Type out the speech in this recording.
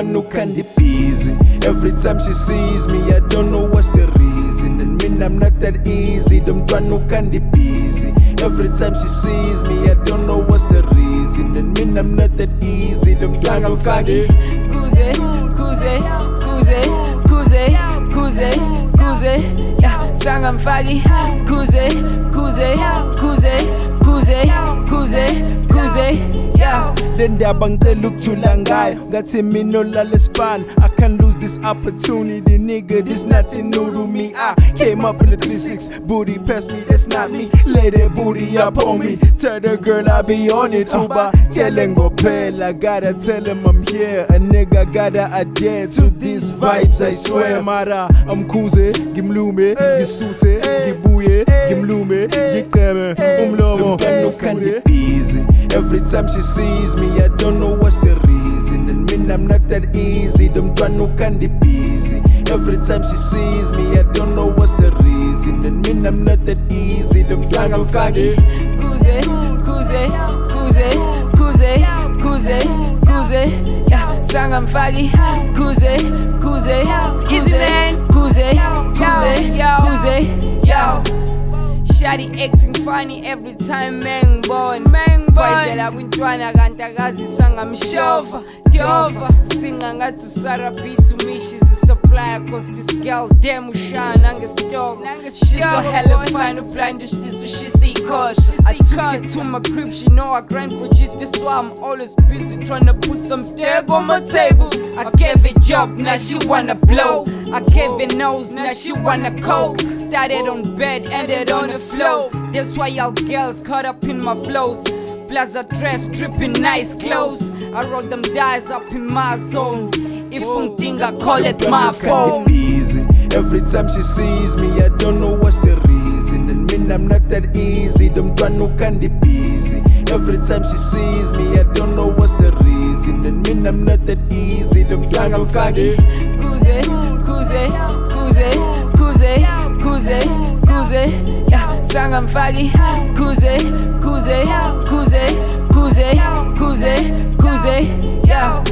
mntwana ukhandibhizi. Every time she sees me, I don't know what's the reason. And me, I'm not that easy, the mntwana ukhandibhizi. Every time she sees me, I don't know what's the reason. And me, I'm not that easy, the mntwana ukhandibhizi. Kuze, kuze, kuze, kuze, kuze, kuze, yeah, sangamfaki. Kuze, kuze, kuze, kuze, kuze, kuze, yeah. Then ndaba ngicela ukujula ngayo ngathi mina olala span. I can't lose this opportunity, nigga, this nothing new to me. I came up in the 3-6, booty past me, that's not me. Lay that booty up on me, tell the girl I be on it too. But telling go pale, I gotta tell him I'm here. A nigga gotta adhere to these vibes, I swear. Mara, I'm kuze, gimlume, gisute, gibuye, gimlume, gikeme, umlomo, busy. Every time she sees me, I don't know what's the reason. And me, I'm not that easy, the mntwana ukhandibhizi. Every time she sees me, I don't know what's the reason. And me, I'm not that easy, the mntwana ukhandibhizi. Kuze, kuze, kuze, kuze, kuze, kuze, yeah, sangamfaki. Kuze, kuze, kuze, kuze, kuze, yo. Shawty acting funny every time mangibona. Boyzela kwintwana kanti akazisa ngamshova. Dova singa ngathi usara beat to me, she's a supplier. Cause this girl damn ushana ngestove. She's so hella fine, blind sister, she see cause. I took it to my crib, she know I grind for just this why I'm always busy trying to put some steak on my table. I gave a job, now she wanna blow. I gave a nose, now she wanna coke. Started on bed, ended on the floor. That's why y'all girls caught up in my flows. Plaza dress, dripping nice clothes. I roll them dice up in my zone. If think I call it my phone. Every time she sees me, I don't know what's the reason. And me, I'm not that easy, the mntwana ukhandibhizi. Every time she sees me, I don't know what's the reason. And me, I'm not that easy, the mntwana ukhandibhizi. Kuze, kuze, kuze, kuze, kuze, kuze, yeah, sangamfaki. Kuze, kuze, kuze, kuze, kuze, kuze, yeah.